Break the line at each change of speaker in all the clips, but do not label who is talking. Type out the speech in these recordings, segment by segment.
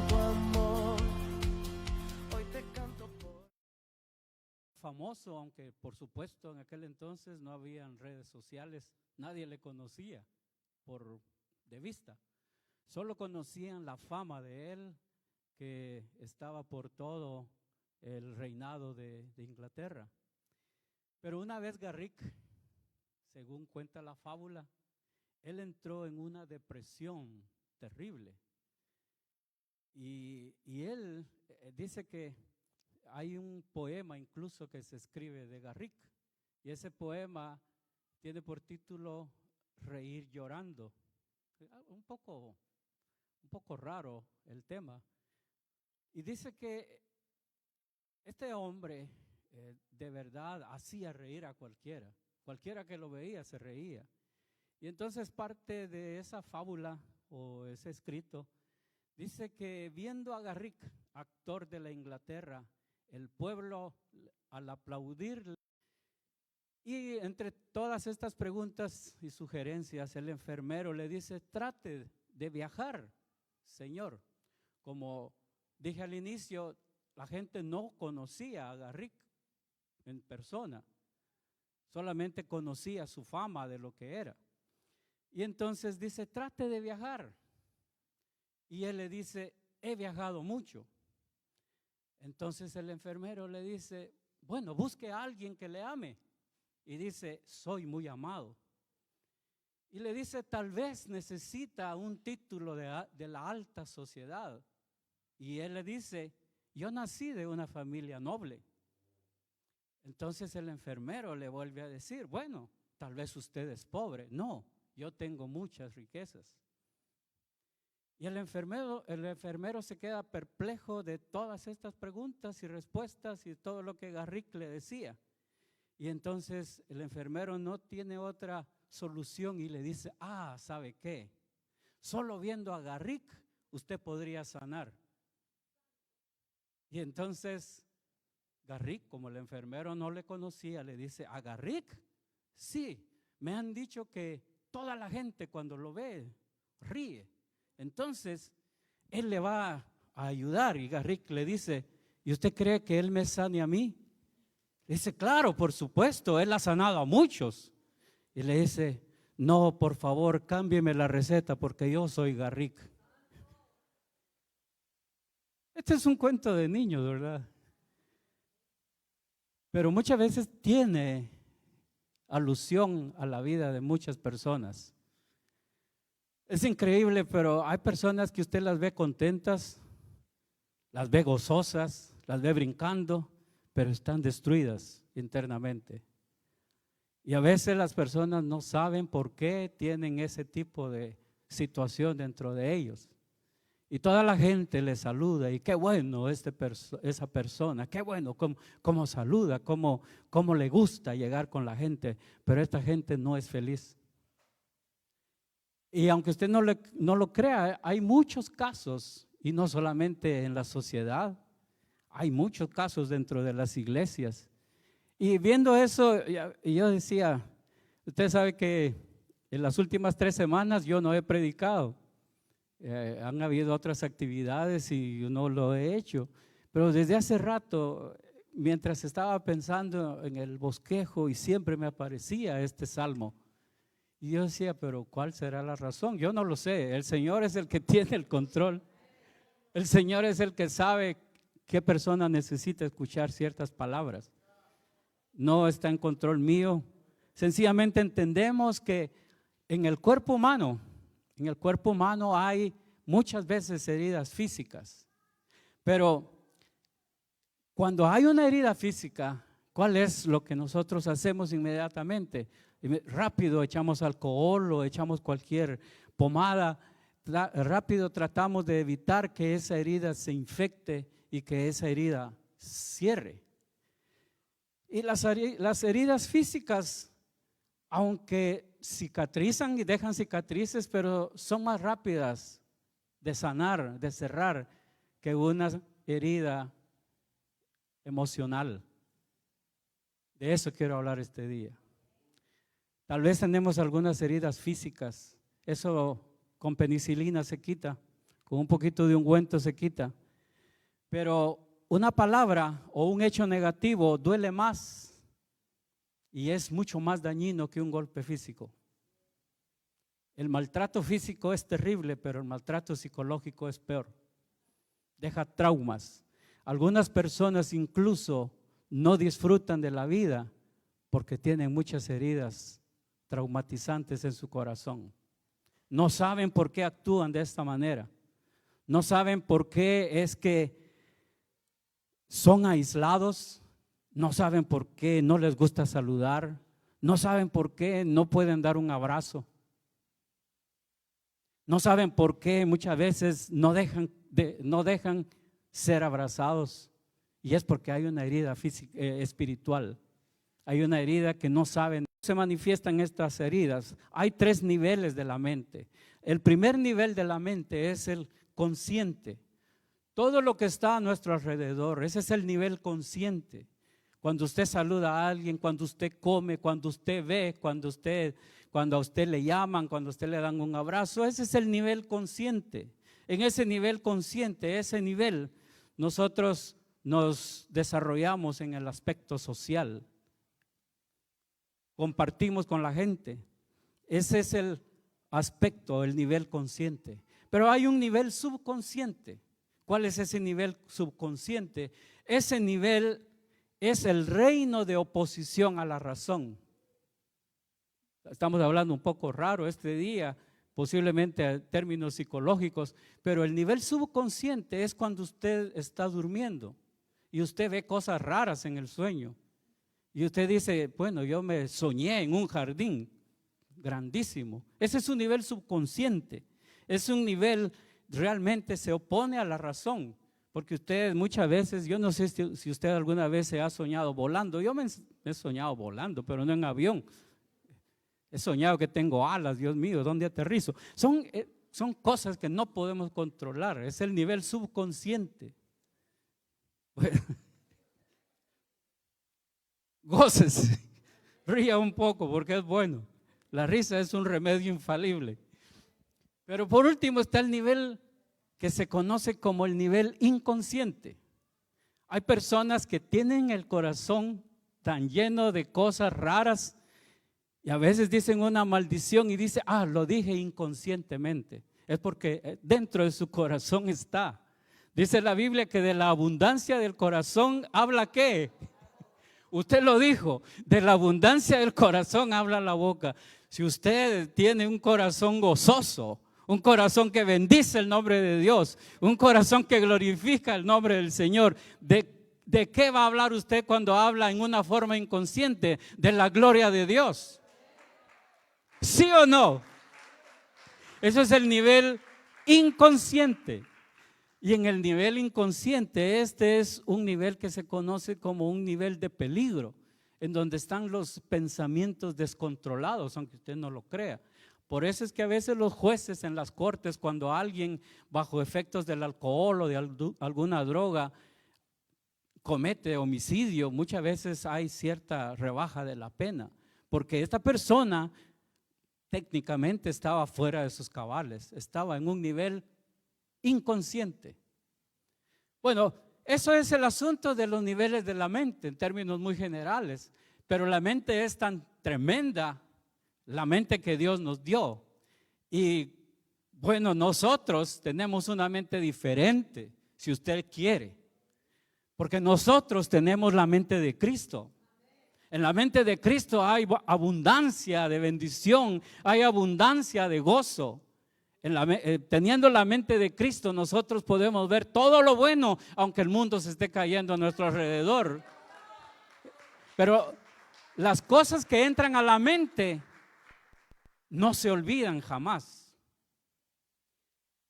tu amor. Hoy te canto por...
Famoso, aunque por supuesto en aquel entonces no habían redes sociales, nadie le conocía de vista. Solo conocían la fama de él, que estaba por todo el reinado de Inglaterra. Pero una vez Garrick, según cuenta la fábula, él entró en una depresión terrible. Y él dice que hay un poema incluso que se escribe de Garrick, y ese poema tiene por título Reír llorando. Un poco raro el tema. Y dice que este hombre de verdad hacía reír a cualquiera. Cualquiera que lo veía se reía. Y entonces parte de esa fábula o ese escrito dice que viendo a Garrick, actor de la Inglaterra, el pueblo al aplaudir, y entre todas estas preguntas y sugerencias, el enfermero le dice: trate de viajar, señor. Como dije al inicio, la gente no conocía a Garrick en persona, solamente conocía su fama de lo que era. Y entonces dice: trate de viajar. Y él le dice: he viajado mucho. Entonces el enfermero le dice: bueno, busque a alguien que le ame. Y dice: soy muy amado. Y le dice: tal vez necesita un título de la alta sociedad. Y él le dice: yo nací de una familia noble. Entonces el enfermero le vuelve a decir: bueno, tal vez usted es pobre. No, yo tengo muchas riquezas. Y el enfermero se queda perplejo de todas estas preguntas y respuestas y todo lo que Garrick le decía. Y entonces el enfermero no tiene otra solución y le dice: ¿sabe qué? Solo viendo a Garrick usted podría sanar. Y entonces Garrick, como el enfermero no le conocía, le dice: ¿a Garrick? Sí, me han dicho que toda la gente cuando lo ve ríe. Entonces él le va a ayudar. Y Garrick le dice: ¿y usted cree que él me sane a mí? Dice: claro, por supuesto, él ha sanado a muchos. Y le dice: no, por favor, cámbieme la receta porque yo soy Garrick. Este es un cuento de niños, ¿verdad? Pero muchas veces tiene alusión a la vida de muchas personas. Es increíble, pero hay personas que usted las ve contentas, las ve gozosas, las ve brincando, pero están destruidas internamente. Y a veces las personas no saben por qué tienen ese tipo de situación dentro de ellos. Y toda la gente le saluda, y qué bueno esa persona, qué bueno cómo saluda, cómo le gusta llegar con la gente, pero esta gente no es feliz. Y aunque usted no lo crea, hay muchos casos, y no solamente en la sociedad, hay muchos casos dentro de las iglesias. Y viendo eso, yo decía: usted sabe que en las últimas 3 semanas yo no he predicado. Han habido otras actividades y yo no lo he hecho, pero desde hace rato, mientras estaba pensando en el bosquejo, y siempre me aparecía este salmo, y yo decía: pero ¿cuál será la razón? Yo no lo sé. El Señor es el que tiene el control. El Señor es el que sabe qué persona necesita escuchar ciertas palabras. No está en control mío. Sencillamente entendemos que en el cuerpo humano hay muchas veces heridas físicas. Pero cuando hay una herida física, ¿cuál es lo que nosotros hacemos inmediatamente? Rápido echamos alcohol o echamos cualquier pomada. Rápido tratamos de evitar que esa herida se infecte y que esa herida cierre. Y las heridas físicas, aunque cicatrizan y dejan cicatrices, pero son más rápidas de sanar, de cerrar, que una herida emocional. De eso quiero hablar este día. Tal vez tenemos algunas heridas físicas, eso con penicilina se quita, con un poquito de ungüento se quita. Pero una palabra o un hecho negativo duele más y es mucho más dañino que un golpe físico. El maltrato físico es terrible, pero el maltrato psicológico es peor. Deja traumas. Algunas personas incluso no disfrutan de la vida porque tienen muchas heridas traumatizantes en su corazón. No saben por qué actúan de esta manera. No saben por qué es que son aislados. No saben por qué no les gusta saludar. No saben por qué no pueden dar un abrazo. No saben por qué muchas veces no dejan ser abrazados. Y es porque hay una herida espiritual. Hay una herida que no saben. Se manifiestan estas heridas. Hay 3 niveles de la mente. El primer nivel de la mente es el consciente. Todo lo que está a nuestro alrededor, ese es el nivel consciente. Cuando usted saluda a alguien, cuando usted come, cuando usted ve, cuando a usted le llaman, cuando a usted le dan un abrazo, ese es el nivel consciente. En ese nivel consciente, ese nivel, nosotros nos desarrollamos en el aspecto social. Compartimos con la gente. Ese es el aspecto, el nivel consciente. Pero hay un nivel subconsciente. ¿Cuál es ese nivel subconsciente? Ese nivel es el reino de oposición a la razón. Estamos hablando un poco raro este día, posiblemente en términos psicológicos, pero el nivel subconsciente es cuando usted está durmiendo y usted ve cosas raras en el sueño. Y usted dice, bueno, yo me soñé en un jardín grandísimo. Ese es un nivel subconsciente. Es un nivel realmente se opone a la razón. Porque usted muchas veces, yo no sé si usted alguna vez se ha soñado volando. Yo me he soñado volando, pero no en avión. He soñado que tengo alas, Dios mío, ¿dónde aterrizo? Son cosas que no podemos controlar. Es el nivel subconsciente. Bueno. Gócese, ría un poco porque es bueno. La risa es un remedio infalible. Pero por último está el nivel que se conoce como el nivel inconsciente. Hay personas que tienen el corazón tan lleno de cosas raras y a veces dicen una maldición y dicen, lo dije inconscientemente. Es porque dentro de su corazón está. Dice la Biblia que de la abundancia del corazón habla ¿qué? Usted lo dijo, de la abundancia del corazón habla la boca. Si usted tiene un corazón gozoso, un corazón que bendice el nombre de Dios, un corazón que glorifica el nombre del Señor, ¿de qué va a hablar usted cuando habla en una forma inconsciente? De la gloria de Dios. ¿Sí o no? Eso es el nivel inconsciente. Y en el nivel inconsciente, este es un nivel que se conoce como un nivel de peligro, en donde están los pensamientos descontrolados, aunque usted no lo crea. Por eso es que a veces los jueces en las cortes, cuando alguien bajo efectos del alcohol o de alguna droga comete homicidio, muchas veces hay cierta rebaja de la pena, porque esta persona técnicamente estaba fuera de sus cabales, estaba en un nivel inconsciente. Bueno, eso es el asunto de los niveles de la mente en términos muy generales, pero la mente es tan tremenda, la mente que Dios nos dio. Y bueno, nosotros tenemos una mente diferente, si usted quiere, porque nosotros tenemos la mente de Cristo. En la mente de Cristo hay abundancia de bendición, hay abundancia de gozo. Teniendo la mente de Cristo, nosotros podemos ver todo lo bueno, aunque el mundo se esté cayendo a nuestro alrededor. Pero las cosas que entran a la mente no se olvidan jamás.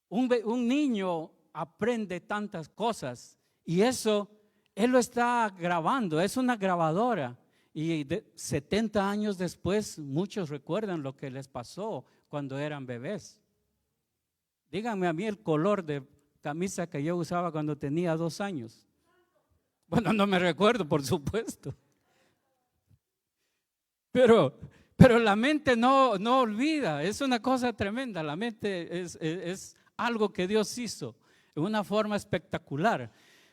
Un niño aprende tantas cosas y eso él lo está grabando, es una grabadora. Y 70 años después, muchos recuerdan lo que les pasó cuando eran bebés. Díganme a mí el color de camisa que yo usaba cuando tenía 2 años. Bueno, no me recuerdo, por supuesto. Pero la mente no olvida, es una cosa tremenda. La mente es algo que Dios hizo en una forma espectacular.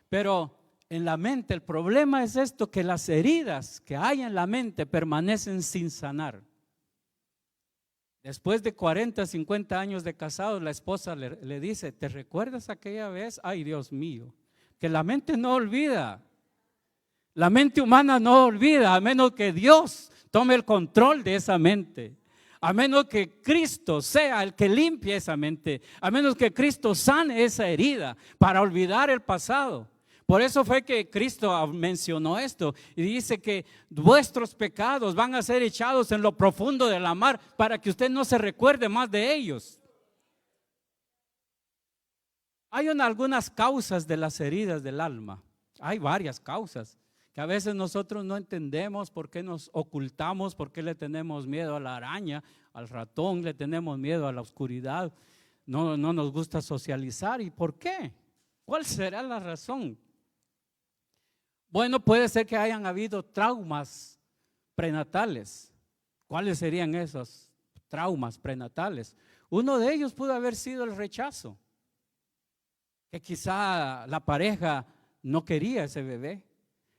Pero en la mente el problema es esto, que las heridas que hay en la mente permanecen sin sanar. Después de 40, 50 años de casados, la esposa le dice, ¿te recuerdas aquella vez? Ay, Dios mío, que la mente no olvida. La mente humana no olvida, a menos que Dios tome el control de esa mente. A menos que Cristo sea el que limpie esa mente. A menos que Cristo sane esa herida para olvidar el pasado. Por eso fue que Cristo mencionó esto y dice que vuestros pecados van a ser echados en lo profundo de la mar para que usted no se recuerde más de ellos. Hay algunas causas de las heridas del alma. Hay varias causas que a veces nosotros no entendemos por qué nos ocultamos, por qué le tenemos miedo a la araña, al ratón, le tenemos miedo a la oscuridad, no nos gusta socializar. ¿Y por qué? ¿Cuál será la razón? Bueno, puede ser que hayan habido traumas prenatales. ¿Cuáles serían esos traumas prenatales? Uno de ellos pudo haber sido el rechazo, que quizá la pareja no quería ese bebé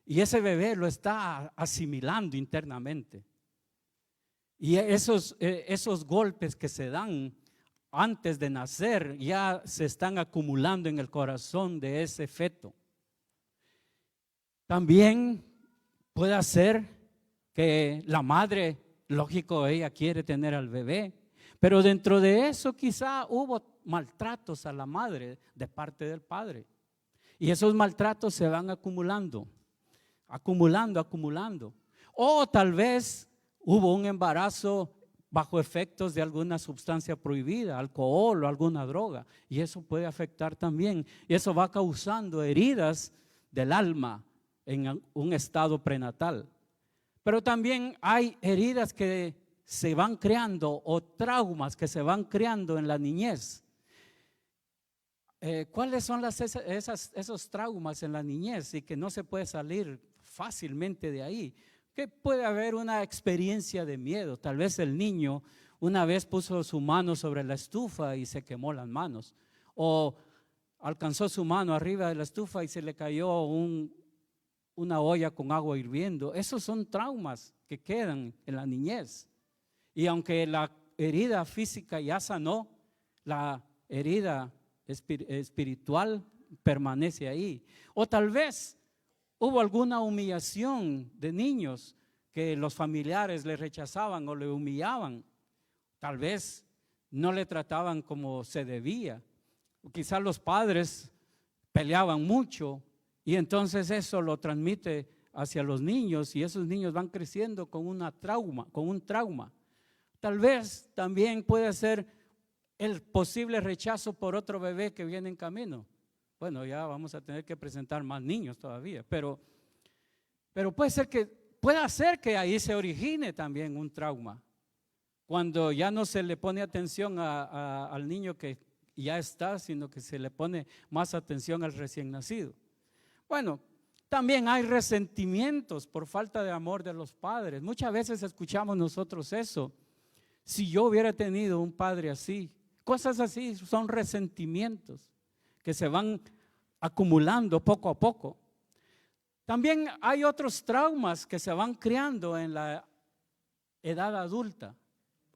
y ese bebé lo está asimilando internamente. Y esos golpes que se dan antes de nacer ya se están acumulando en el corazón de ese feto. También puede ser que la madre, lógico, ella quiere tener al bebé, pero dentro de eso quizá hubo maltratos a la madre de parte del padre. Y esos maltratos se van acumulando. O tal vez hubo un embarazo bajo efectos de alguna sustancia prohibida, alcohol o alguna droga, y eso puede afectar también. Y eso va causando heridas del alma en un estado prenatal. Pero también hay heridas que se van creando o traumas que se van creando en la niñez. ¿Cuáles son esos traumas en la niñez y que no se puede salir fácilmente de ahí? Que puede haber una experiencia de miedo. Tal vez el niño una vez puso su mano sobre la estufa y se quemó las manos, o alcanzó su mano arriba de la estufa y se le cayó una olla con agua hirviendo. Esos son traumas que quedan en la niñez. Y aunque la herida física ya sanó, la herida espiritual permanece ahí. O tal vez hubo alguna humillación de niños que los familiares le rechazaban o le humillaban. Tal vez no le trataban como se debía. Quizás los padres peleaban mucho y entonces eso lo transmite hacia los niños y esos niños van creciendo con un trauma. Tal vez también puede ser el posible rechazo por otro bebé que viene en camino. Bueno, ya vamos a tener que presentar más niños todavía, pero puede ser que ahí se origine también un trauma. Cuando ya no se le pone atención al niño que ya está, sino que se le pone más atención al recién nacido. Bueno, también hay resentimientos por falta de amor de los padres. Muchas veces escuchamos nosotros eso. Si yo hubiera tenido un padre así, cosas así son resentimientos que se van acumulando poco a poco. También hay otros traumas que se van creando en la edad adulta.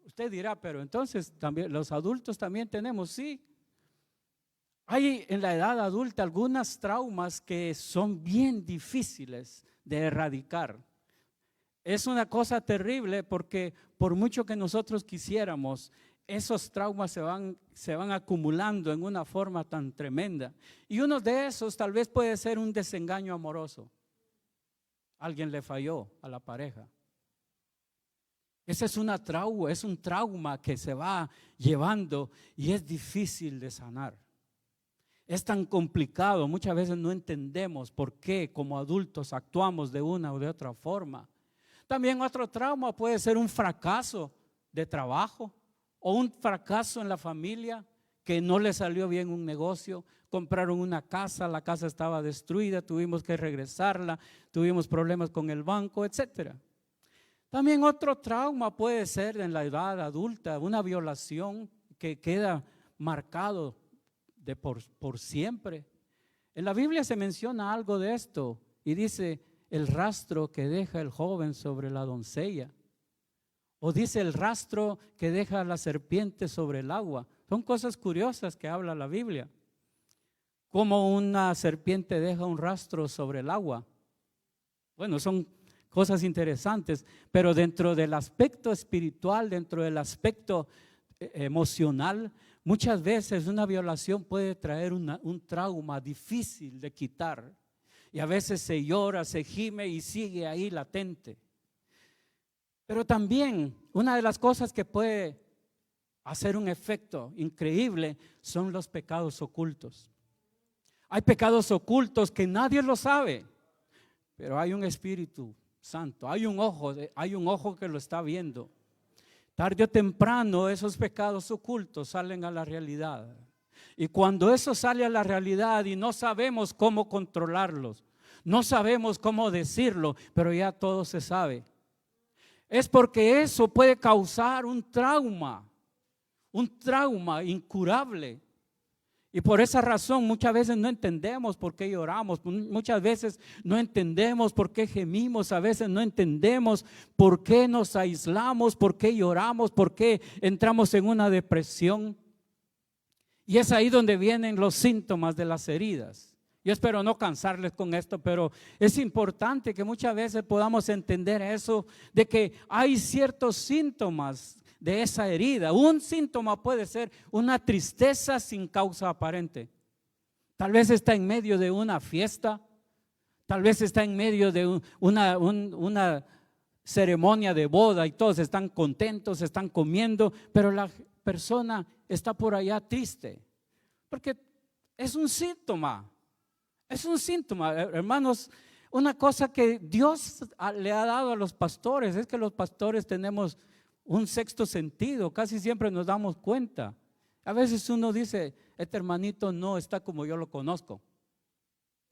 Usted dirá, pero entonces también los adultos también tenemos, sí. Hay en la edad adulta algunos traumas que son bien difíciles de erradicar. Es una cosa terrible porque por mucho que nosotros quisiéramos, esos traumas se van acumulando en una forma tan tremenda. Y uno de esos tal vez puede ser un desengaño amoroso. Alguien le falló a la pareja. Ese es un trauma que se va llevando y es difícil de sanar. Es tan complicado, muchas veces no entendemos por qué como adultos actuamos de una o de otra forma. También otro trauma puede ser un fracaso de trabajo o un fracaso en la familia, que no le salió bien un negocio, compraron una casa, la casa estaba destruida, tuvimos que regresarla, tuvimos problemas con el banco, etcétera. También otro trauma puede ser en la edad adulta, una violación que queda marcado de por siempre. En la Biblia se menciona algo de esto y dice el rastro que deja el joven sobre la doncella, o dice el rastro que deja la serpiente sobre el agua. Son cosas curiosas que habla la Biblia. Como una serpiente deja un rastro sobre el agua. Bueno, son cosas interesantes, pero dentro del aspecto espiritual, dentro del aspecto emocional, muchas veces una violación puede traer un trauma difícil de quitar. Y a veces se llora, se gime y sigue ahí latente. Pero también una de las cosas que puede hacer un efecto increíble son los pecados ocultos. Hay pecados ocultos que nadie lo sabe, pero hay un Espíritu Santo, hay un ojo que lo está viendo. Tarde o temprano esos pecados ocultos salen a la realidad. Y cuando eso sale a la realidad y no sabemos cómo controlarlos, no sabemos cómo decirlo, pero ya todo se sabe, es porque eso puede causar un trauma incurable. Y por esa razón muchas veces no entendemos por qué lloramos, muchas veces no entendemos por qué gemimos, a veces no entendemos por qué nos aislamos, por qué lloramos, por qué entramos en una depresión. Y es ahí donde vienen los síntomas de las heridas. Yo espero no cansarles con esto, pero es importante que muchas veces podamos entender eso, de que hay ciertos síntomas de esa herida. Un síntoma puede ser una tristeza sin causa aparente. Tal vez está en medio de una fiesta, tal vez está en medio de una ceremonia de boda y todos están contentos, están comiendo, pero la persona está por allá triste, porque es un síntoma. Es un síntoma, hermanos. Una cosa que Dios le ha dado a los pastores es que los pastores tenemos un sexto sentido, casi siempre nos damos cuenta. A veces uno dice, este hermanito no está como yo lo conozco.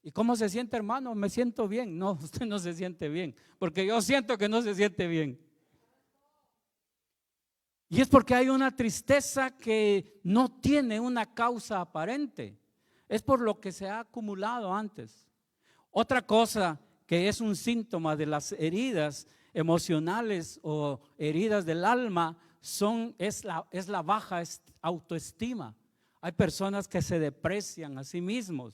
¿Y cómo se siente, hermano? Me siento bien. No, usted no se siente bien, porque yo siento que no se siente bien. Y es porque hay una tristeza que no tiene una causa aparente. Es por lo que se ha acumulado antes. Otra cosa que es un síntoma de las heridas emocionales o heridas del alma es la baja autoestima. Hay personas que se desprecian a sí mismos,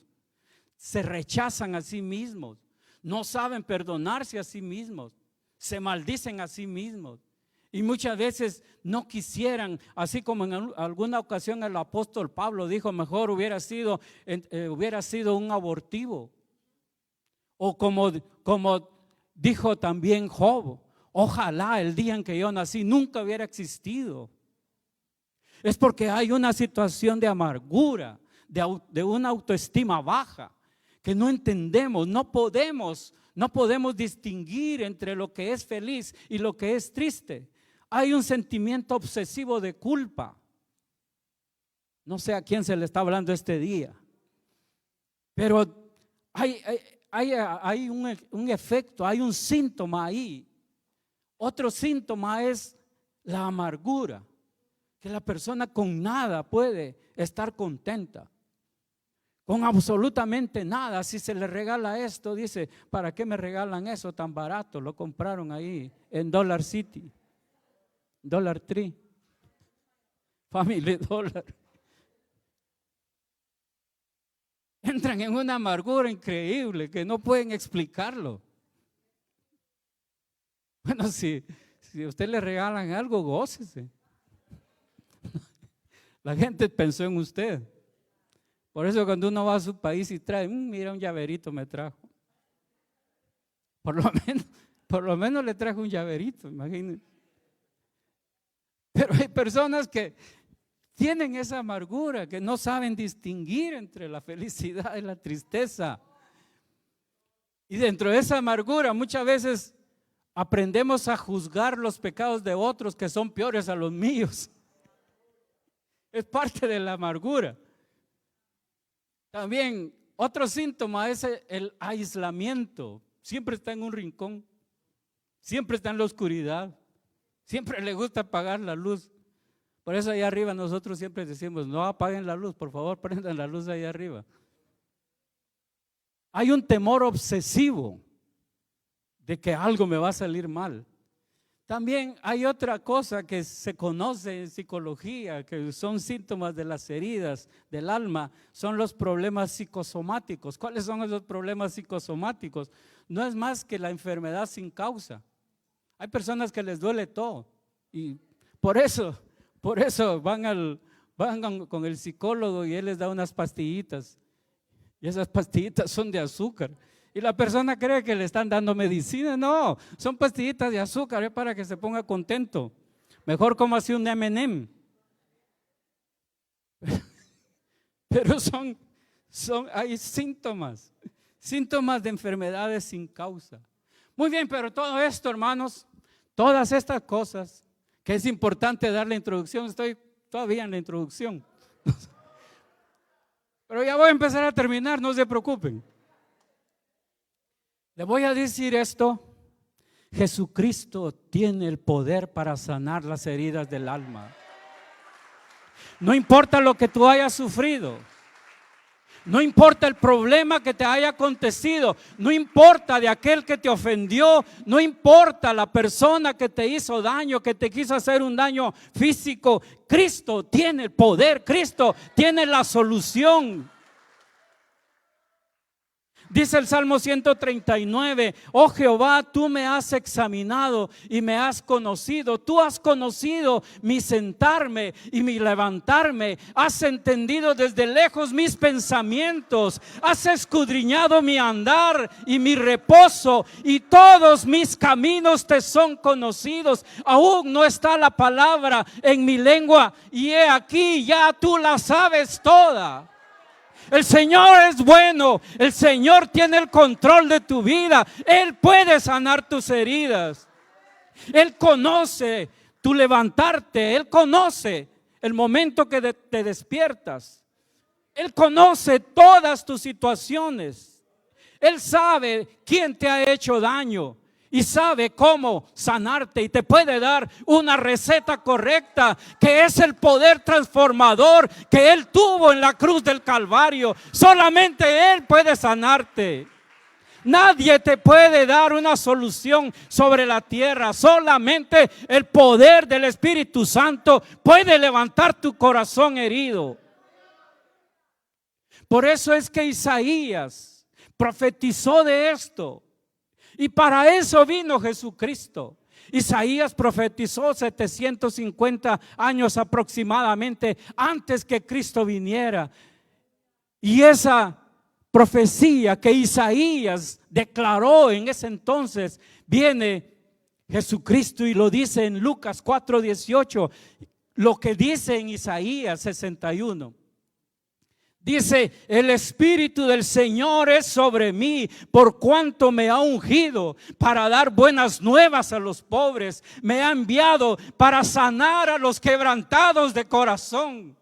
se rechazan a sí mismos, no saben perdonarse a sí mismos, se maldicen a sí mismos. Y muchas veces no quisieran, así como en alguna ocasión el apóstol Pablo dijo, mejor hubiera sido un abortivo. O como dijo también Job, ojalá el día en que yo nací nunca hubiera existido. Es porque hay una situación de amargura, de una autoestima baja, que no entendemos, no podemos distinguir entre lo que es feliz y lo que es triste. Hay un sentimiento obsesivo de culpa. No sé a quién se le está hablando este día, pero hay un efecto, hay un síntoma ahí. Otro síntoma es la amargura, que la persona con nada puede estar contenta, con absolutamente nada. Si se le regala esto, dice, ¿para qué me regalan eso tan barato? Lo compraron ahí en Dollar City, Dollar Tree, Family Dollar. Entran en una amargura increíble que no pueden explicarlo. Bueno, si a usted le regalan algo, gócese. La gente pensó en usted. Por eso cuando uno va a su país y trae, mira, un llaverito me trajo. Por lo menos le trajo un llaverito, imagínense. Pero hay personas que tienen esa amargura, que no saben distinguir entre la felicidad y la tristeza. Y dentro de esa amargura muchas veces aprendemos a juzgar los pecados de otros que son peores a los míos. Es parte de la amargura. También otro síntoma es el aislamiento. Siempre está en un rincón, siempre está en la oscuridad, siempre le gusta apagar la luz. Por eso allá arriba nosotros siempre decimos, no apaguen la luz, por favor prendan la luz allá arriba. Hay un temor obsesivo de que algo me va a salir mal. También hay otra cosa que se conoce en psicología, que son síntomas de las heridas del alma, son los problemas psicosomáticos. ¿Cuáles son esos problemas psicosomáticos? No es más que la enfermedad sin causa. Hay personas que les duele todo y por eso van con el psicólogo y él les da unas pastillitas y esas pastillitas son de azúcar. Y la persona cree que le están dando medicina. No, son pastillitas de azúcar, para que se ponga contento. Mejor como así un M&M. Pero hay síntomas de enfermedades sin causa. Muy bien, pero todo esto, hermanos, todas estas cosas, que es importante dar la introducción, estoy todavía en la introducción. Pero ya voy a empezar a terminar, no se preocupen. Le voy a decir esto: Jesucristo tiene el poder para sanar las heridas del alma. No importa lo que tú hayas sufrido, no importa el problema que te haya acontecido, no importa de aquel que te ofendió, no importa la persona que te hizo daño, que te quiso hacer un daño físico. Cristo tiene el poder, Cristo tiene la solución. Dice el Salmo 139, oh Jehová, tú me has examinado y me has conocido. Tú has conocido mi sentarme y mi levantarme. Has entendido desde lejos mis pensamientos. Has escudriñado mi andar y mi reposo, y todos mis caminos te son conocidos. Aún no está la palabra en mi lengua, y he aquí, ya tú la sabes toda. El Señor es bueno, el Señor tiene el control de tu vida. Él puede sanar tus heridas. Él conoce tu levantarte, Él conoce el momento que te despiertas. Él conoce todas tus situaciones. Él sabe quién te ha hecho daño y sabe cómo sanarte, y te puede dar una receta correcta, que es el poder transformador que Él tuvo en la cruz del Calvario. Solamente Él puede sanarte. Nadie te puede dar una solución sobre la tierra. Solamente el poder del Espíritu Santo puede levantar tu corazón herido. Por eso es que Isaías profetizó de esto. Y para eso vino Jesucristo. Isaías profetizó 750 años aproximadamente antes que Cristo viniera. Y esa profecía que Isaías declaró en ese entonces, viene Jesucristo y lo dice en Lucas 4:18, lo que dice en Isaías 61. Dice, el Espíritu del Señor es sobre mí, por cuanto me ha ungido para dar buenas nuevas a los pobres. Me ha enviado para sanar a los quebrantados de corazón,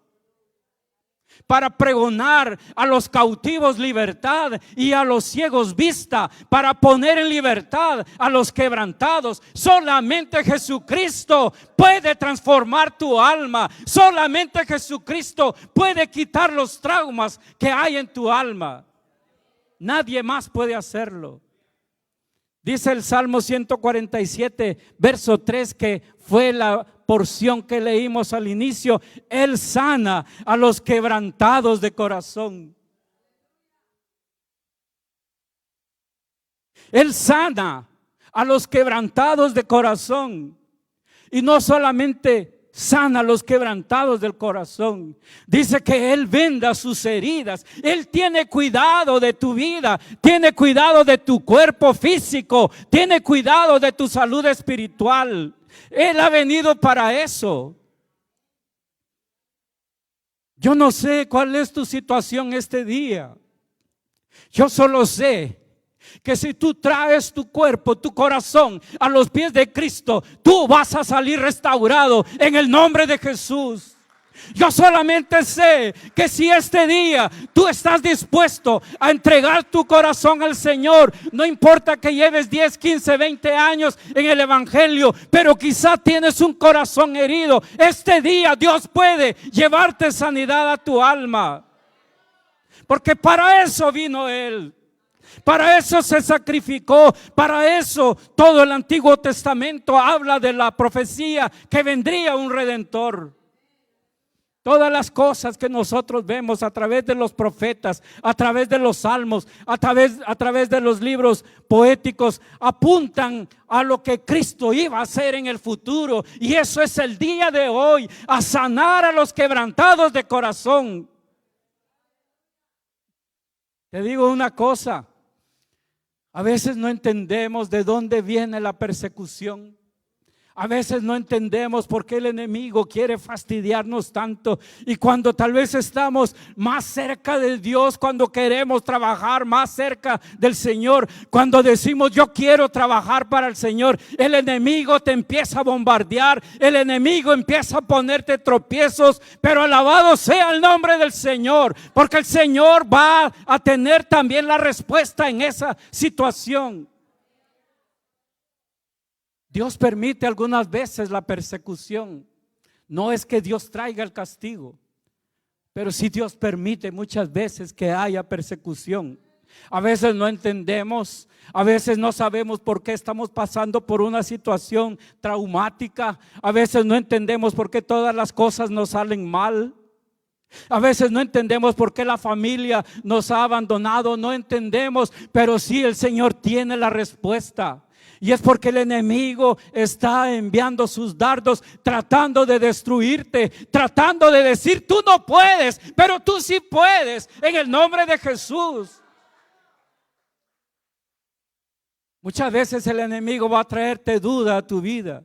para pregonar a los cautivos libertad y a los ciegos vista, para poner en libertad a los quebrantados. Solamente Jesucristo puede transformar tu alma. Solamente Jesucristo puede quitar los traumas que hay en tu alma. Nadie más puede hacerlo. Dice el Salmo 147, verso 3, que fue la porción que leímos al inicio. Él sana a los quebrantados de corazón. Él sana a los quebrantados de corazón. Y no solamente sana a los quebrantados del corazón, dice que Él venda sus heridas. Él tiene cuidado de tu vida, tiene cuidado de tu cuerpo físico, tiene cuidado de tu salud espiritual. Él ha venido para eso. Yo no sé cuál es tu situación este día. Yo solo sé que si tú traes tu cuerpo, tu corazón a los pies de Cristo, tú vas a salir restaurado en el nombre de Jesús. Yo solamente sé que si este día tú estás dispuesto a entregar tu corazón al Señor, no importa que lleves 10, 15, 20 años en el Evangelio, pero quizá tienes un corazón herido, este día Dios puede llevarte sanidad a tu alma. Porque para eso vino Él. Para eso se sacrificó, para eso todo el Antiguo Testamento habla de la profecía que vendría un Redentor. Todas las cosas que nosotros vemos a través de los profetas, a través de los salmos, a través de los libros poéticos, apuntan a lo que Cristo iba a hacer en el futuro. Y eso es el día de hoy, a sanar a los quebrantados de corazón. Te digo una cosa, a veces no entendemos de dónde viene la persecución. A veces no entendemos por qué el enemigo quiere fastidiarnos tanto. Y cuando tal vez estamos más cerca de Dios, cuando queremos trabajar más cerca del Señor, cuando decimos yo quiero trabajar para el Señor, el enemigo te empieza a bombardear, el enemigo empieza a ponerte tropiezos. Pero alabado sea el nombre del Señor, porque el Señor va a tener también la respuesta en esa situación. Dios permite algunas veces la persecución. No es que Dios traiga el castigo, pero sí Dios permite muchas veces que haya persecución. A veces no entendemos, a veces no sabemos por qué estamos pasando por una situación traumática. A veces no entendemos por qué todas las cosas nos salen mal. A veces no entendemos por qué la familia nos ha abandonado. No entendemos, pero sí el Señor tiene la respuesta. Y es porque el enemigo está enviando sus dardos, tratando de destruirte, tratando de decir tú no puedes, pero tú sí puedes, en el nombre de Jesús. Muchas veces el enemigo va a traerte duda a tu vida.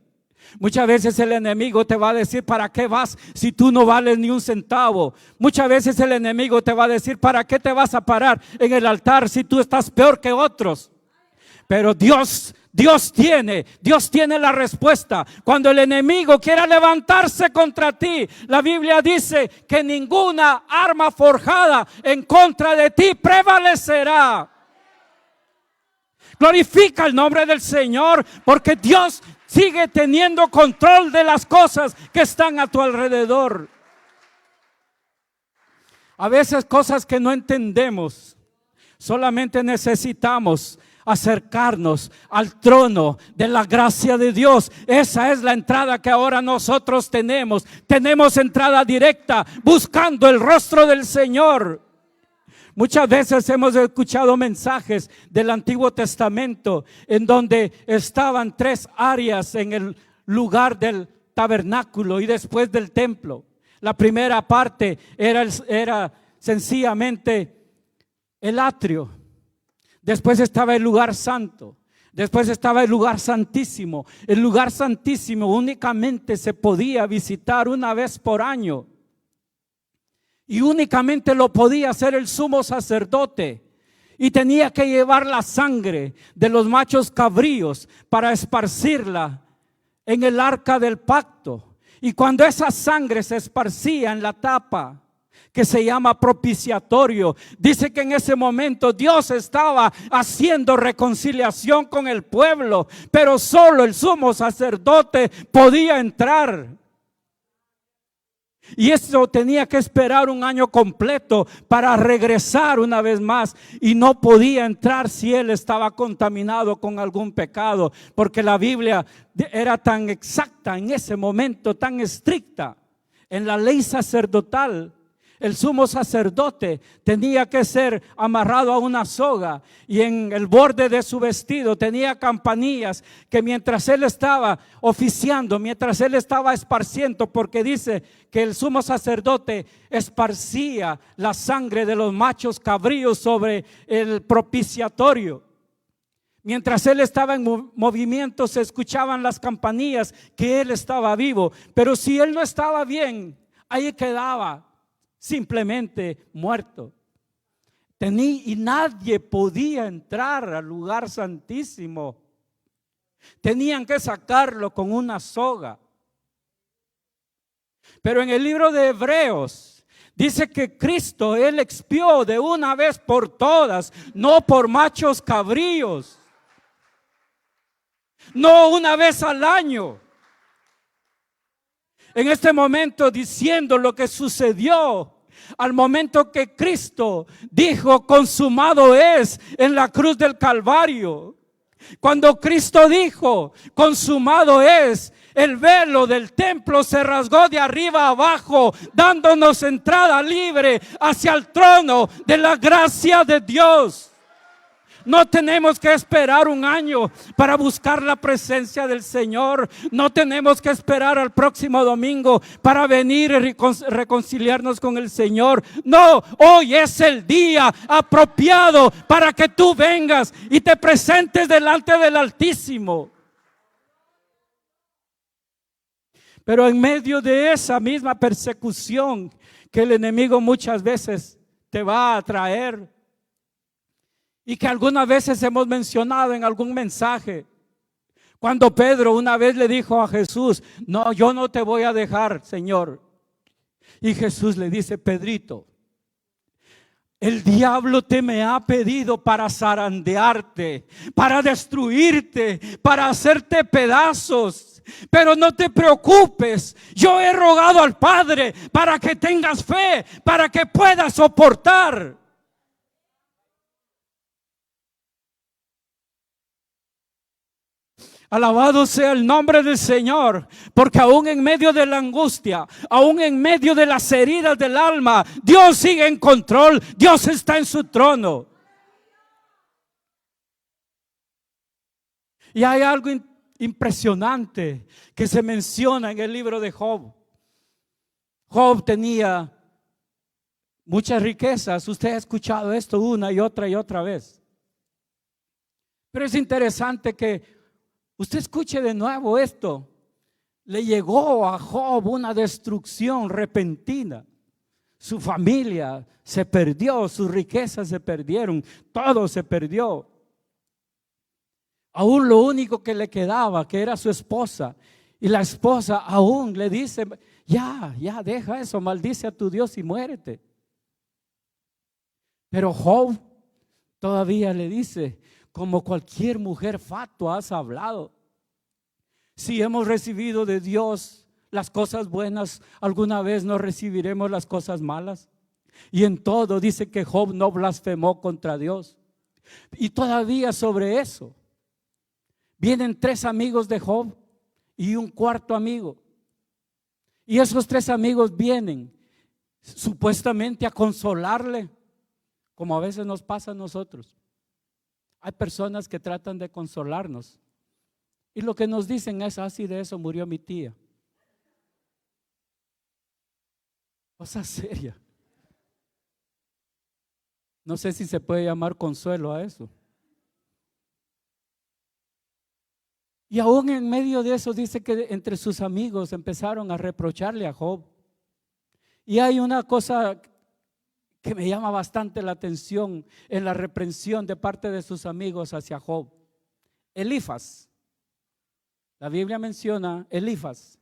Muchas veces el enemigo te va a decir ¿para qué vas si tú no vales ni un centavo? Muchas veces el enemigo te va a decir ¿para qué te vas a parar en el altar si tú estás peor que otros? Pero Dios tiene la respuesta. Cuando el enemigo quiera levantarse contra ti, la Biblia dice que ninguna arma forjada en contra de ti prevalecerá. Glorifica el nombre del Señor, porque Dios sigue teniendo control de las cosas que están a tu alrededor. A veces cosas que no entendemos, solamente necesitamos acercarnos al trono de la gracia de Dios. Esa es la entrada que ahora nosotros tenemos. Tenemos entrada directa buscando el rostro del Señor. Muchas veces hemos escuchado mensajes del Antiguo Testamento en donde estaban 3 áreas en el lugar del tabernáculo y después del templo. La primera parte era sencillamente el atrio. Después estaba el lugar santo. Después estaba el lugar santísimo. El lugar santísimo únicamente se podía visitar una vez por año. Y únicamente lo podía hacer el sumo sacerdote. Y tenía que llevar la sangre de los machos cabríos para esparcirla en el arca del pacto. Y cuando esa sangre se esparcía en la tapa, que se llama propiciatorio, dice que en ese momento Dios estaba haciendo reconciliación con el pueblo, pero solo el sumo sacerdote podía entrar. Y eso tenía que esperar un año completo para regresar una vez más, y no podía entrar si él estaba contaminado con algún pecado, porque la Biblia era tan exacta en ese momento, tan estricta en la ley sacerdotal. El sumo sacerdote tenía que ser amarrado a una soga, y en el borde de su vestido tenía campanillas que mientras él estaba oficiando, mientras él estaba esparciendo, porque dice que el sumo sacerdote esparcía la sangre de los machos cabríos sobre el propiciatorio. Mientras él estaba en movimiento se escuchaban las campanillas que él estaba vivo, pero si él no estaba bien, ahí quedaba simplemente muerto. Y nadie podía entrar al lugar santísimo. Tenían que sacarlo con una soga. Pero en el libro de Hebreos dice que Cristo, Él expió de una vez por todas, no por machos cabríos, no una vez al año. En este momento diciendo lo que sucedió al momento que Cristo dijo consumado es en la cruz del Calvario. Cuando Cristo dijo consumado es, el velo del templo se rasgó de arriba a abajo, dándonos entrada libre hacia el trono de la gracia de Dios. No tenemos que esperar un año para buscar la presencia del Señor. No tenemos que esperar al próximo domingo para venir y reconciliarnos con el Señor. No, hoy es el día apropiado para que tú vengas y te presentes delante del Altísimo. Pero en medio de esa misma persecución que el enemigo muchas veces te va a traer, y que algunas veces hemos mencionado en algún mensaje, cuando Pedro una vez le dijo a Jesús: no, yo no te voy a dejar, Señor. Y Jesús le dice: Pedrito, el diablo te me ha pedido para zarandearte, para destruirte, para hacerte pedazos. Pero no te preocupes, yo he rogado al Padre para que tengas fe, para que puedas soportar. Alabado sea el nombre del Señor, porque aún en medio de la angustia, aún en medio de las heridas del alma, Dios sigue en control, Dios está en su trono. Y hay algo impresionante que se menciona en el libro de Job. Job tenía muchas riquezas. Usted ha escuchado esto una y otra vez. Pero es interesante que usted escuche de nuevo esto. Le llegó a Job una destrucción repentina. Su familia se perdió, sus riquezas se perdieron, todo se perdió. Aún lo único que le quedaba, que era su esposa, y la esposa aún le dice: ya deja eso, maldice a tu Dios y muérete. Pero Job todavía le dice: como cualquier mujer fatua has hablado. Si hemos recibido de Dios las cosas buenas, ¿alguna vez no recibiremos las cosas malas? Y en todo dice que Job no blasfemó contra Dios. Y todavía sobre eso vienen 3 amigos de Job y un cuarto amigo. Y esos 3 amigos vienen supuestamente a consolarle, como a veces nos pasa a nosotros. Hay personas que tratan de consolarnos y lo que nos dicen es: así de eso murió mi tía. Cosa seria. No sé si se puede llamar consuelo a eso. Y aún en medio de eso dice que entre sus amigos empezaron a reprocharle a Job. Y hay una cosa que me llama bastante la atención en la reprensión de parte de sus amigos hacia Job. Elifaz. La Biblia menciona Elifaz.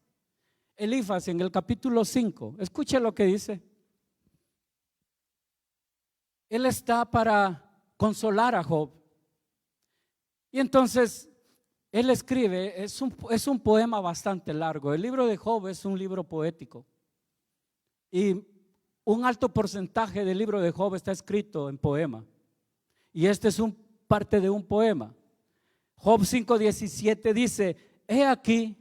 Elifaz en el capítulo 5. Escuche lo que dice. Él está para consolar a Job. Y entonces él escribe, es un poema bastante largo. El libro de Job es un libro poético. Y un alto porcentaje del libro de Job está escrito en poema. Y este es parte de un poema. Job 5:17 dice: he aquí,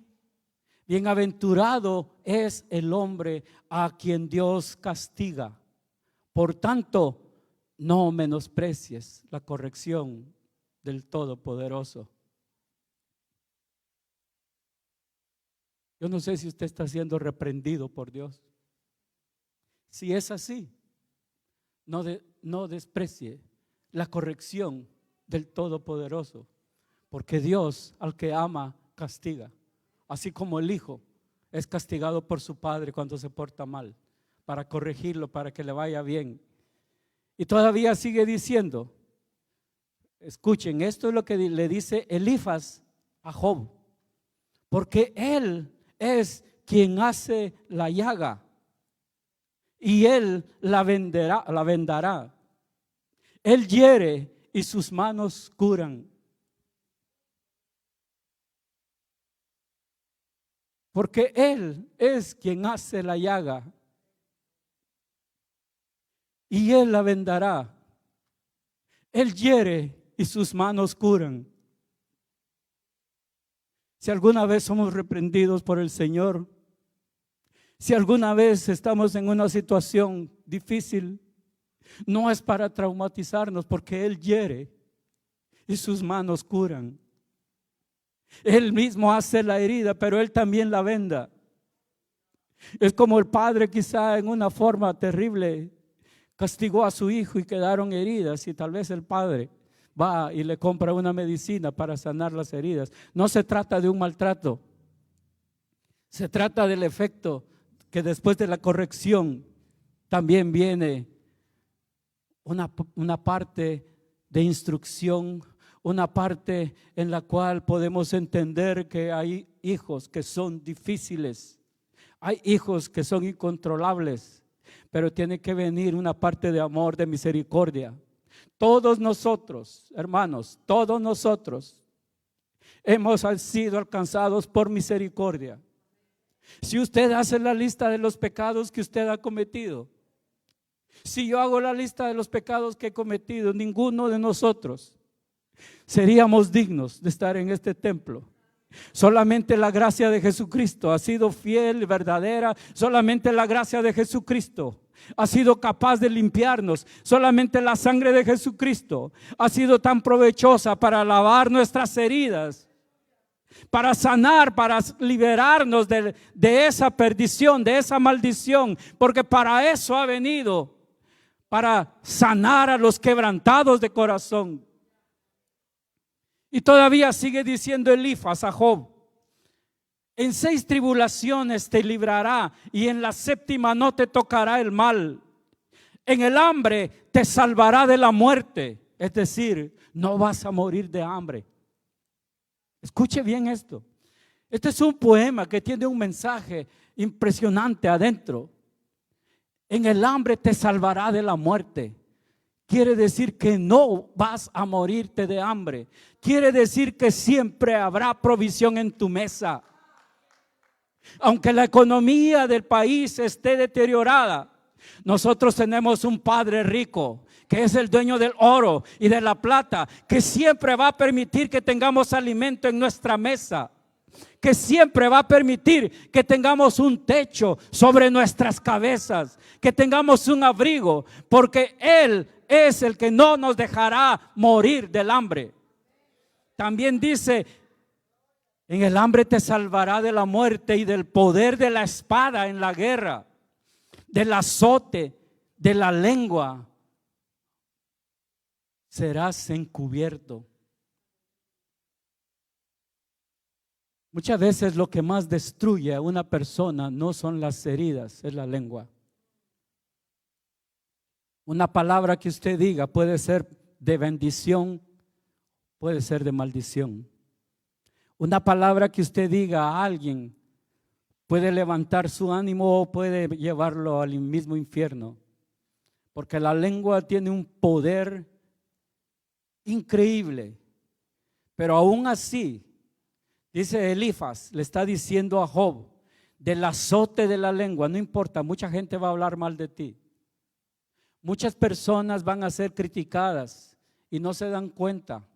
bienaventurado es el hombre a quien Dios castiga. Por tanto, no menosprecies la corrección del Todopoderoso. Yo no sé si usted está siendo reprendido por Dios. Si es así, no desprecie la corrección del Todopoderoso, porque Dios al que ama castiga, así como el hijo es castigado por su padre cuando se porta mal, para corregirlo, para que le vaya bien. Y todavía sigue diciendo, escuchen, esto es lo que le dice Elifaz a Job, porque él es quien hace la llaga, y Él la vendará. Él hiere y sus manos curan. Porque Él es quien hace la llaga, y Él la vendará. Él hiere y sus manos curan. Si alguna vez somos reprendidos por el Señor, si alguna vez estamos en una situación difícil, no es para traumatizarnos, porque Él hiere y sus manos curan. Él mismo hace la herida, pero Él también la venda. Es como el padre, quizá en una forma terrible, castigó a su hijo y quedaron heridas, y tal vez el padre va y le compra una medicina para sanar las heridas. No se trata de un maltrato, se trata del efecto que después de la corrección también viene una parte de instrucción, una parte en la cual podemos entender que hay hijos que son difíciles, hay hijos que son incontrolables, pero tiene que venir una parte de amor, de misericordia. Todos nosotros, hermanos, todos nosotros hemos sido alcanzados por misericordia. Si usted hace la lista de los pecados que usted ha cometido, si yo hago la lista de los pecados que he cometido, ninguno de nosotros seríamos dignos de estar en este templo. Solamente la gracia de Jesucristo ha sido fiel y verdadera. Solamente la gracia de Jesucristo ha sido capaz de limpiarnos. Solamente la sangre de Jesucristo ha sido tan provechosa para lavar nuestras heridas, para sanar, para liberarnos de esa perdición, de esa maldición, porque para eso ha venido, para sanar a los quebrantados de corazón. Y todavía sigue diciendo Elifaz a Job: en 6 tribulaciones te librará, y en la 7ª no te tocará el mal. En el hambre te salvará de la muerte. Es decir, no vas a morir de hambre. Escuche bien esto. Este es un poema que tiene un mensaje impresionante adentro. En el hambre te salvará de la muerte. Quiere decir que no vas a morirte de hambre. Quiere decir que siempre habrá provisión en tu mesa. Aunque la economía del país esté deteriorada, nosotros tenemos un Padre rico, que es el dueño del oro y de la plata, que siempre va a permitir que tengamos alimento en nuestra mesa, que siempre va a permitir que tengamos un techo sobre nuestras cabezas, que tengamos un abrigo, porque Él es el que no nos dejará morir del hambre. También dice: en el hambre te salvará de la muerte y del poder de la espada en la guerra, del azote de la lengua serás encubierto. Muchas veces lo que más destruye a una persona no son las heridas, es la lengua. Una palabra que usted diga puede ser de bendición, puede ser de maldición. Una palabra que usted diga a alguien puede levantar su ánimo o puede llevarlo al mismo infierno. Porque la lengua tiene un poder increíble. Pero aún así, dice Elifaz, le está diciendo a Job, del azote de la lengua, no importa, mucha gente va a hablar mal de ti. Muchas personas van a ser criticadas y no se dan cuenta.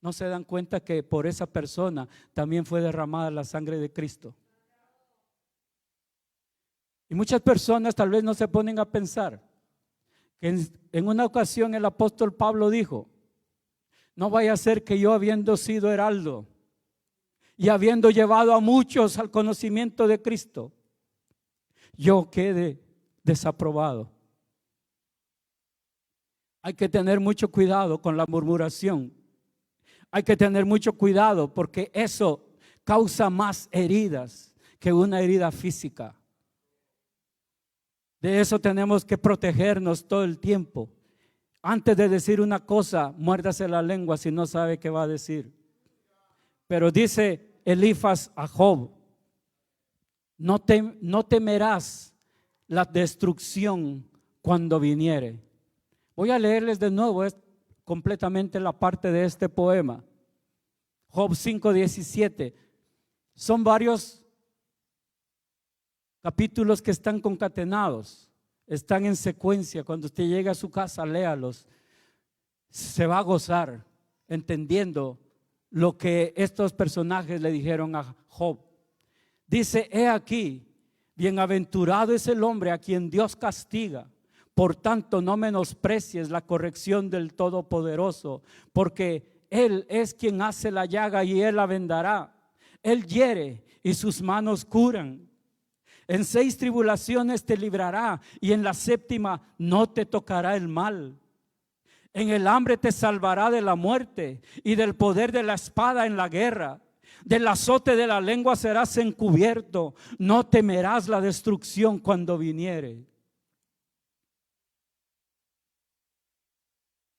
No se dan cuenta que por esa persona también fue derramada la sangre de Cristo. Y muchas personas tal vez no se ponen a pensar que en una ocasión el apóstol Pablo dijo: no vaya a ser que yo, habiendo sido heraldo y habiendo llevado a muchos al conocimiento de Cristo, yo quede desaprobado. Hay que tener mucho cuidado con la murmuración. Hay que tener mucho cuidado porque eso causa más heridas que una herida física. De eso tenemos que protegernos todo el tiempo. Antes de decir una cosa, muérdase la lengua si no sabe qué va a decir. Pero dice Elifaz a Job: no temerás la destrucción cuando viniere. Voy a leerles de nuevo completamente la parte de este poema. Job 5:17. Son varios capítulos que están concatenados, están en secuencia. Cuando usted llegue a su casa, léalos. Se va a gozar entendiendo lo que estos personajes le dijeron a Job. Dice: he aquí, bienaventurado es el hombre a quien Dios castiga. Por tanto, no menosprecies la corrección del Todopoderoso, porque Él es quien hace la llaga y Él la vendará. Él hiere y sus manos curan. En 6 tribulaciones te librará y en la 7ª no te tocará el mal. En el hambre te salvará de la muerte y del poder de la espada en la guerra. Del azote de la lengua serás encubierto. No temerás la destrucción cuando viniere.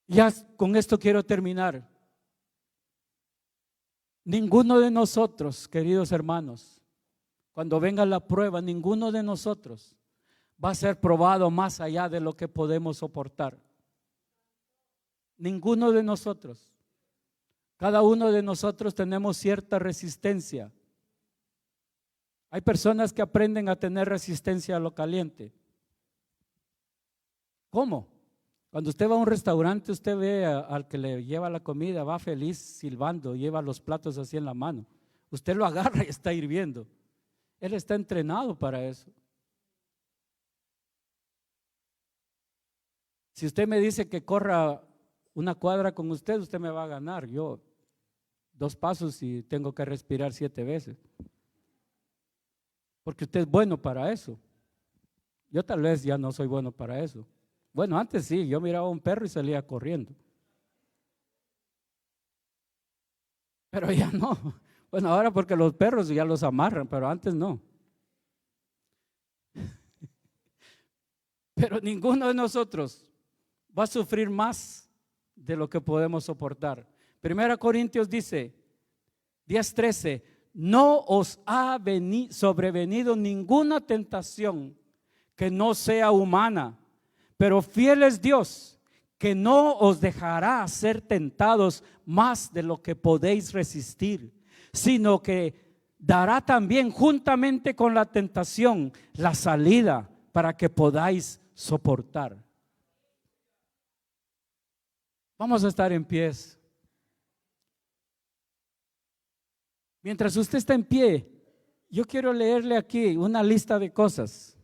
Ya con esto quiero terminar. Ninguno de nosotros, queridos hermanos, cuando venga la prueba, ninguno de nosotros va a ser probado más allá de lo que podemos soportar. Ninguno de nosotros. Cada uno de nosotros tenemos cierta resistencia. Hay personas que aprenden a tener resistencia a lo caliente. ¿Cómo? Cuando usted va a un restaurante, usted ve al que le lleva la comida, va feliz silbando, lleva los platos así en la mano. Usted lo agarra y está hirviendo. Él está entrenado para eso. Si usted me dice que corra una cuadra con usted, usted me va a ganar. Yo 2 pasos y tengo que respirar 7 veces. Porque usted es bueno para eso. Yo tal vez ya no soy bueno para eso. Bueno, antes sí, yo miraba a un perro y salía corriendo. Pero ya no. Bueno, ahora porque los perros ya los amarran, pero antes no. Pero ninguno de nosotros va a sufrir más de lo que podemos soportar. 1 Corintios dice, 10:13, no os ha sobrevenido ninguna tentación que no sea humana, pero fiel es Dios, que no os dejará ser tentados más de lo que podéis resistir, sino que dará también juntamente con la tentación la salida para que podáis soportar. Vamos a estar en pies. Mientras usted está en pie, yo quiero leerle aquí una lista de cosas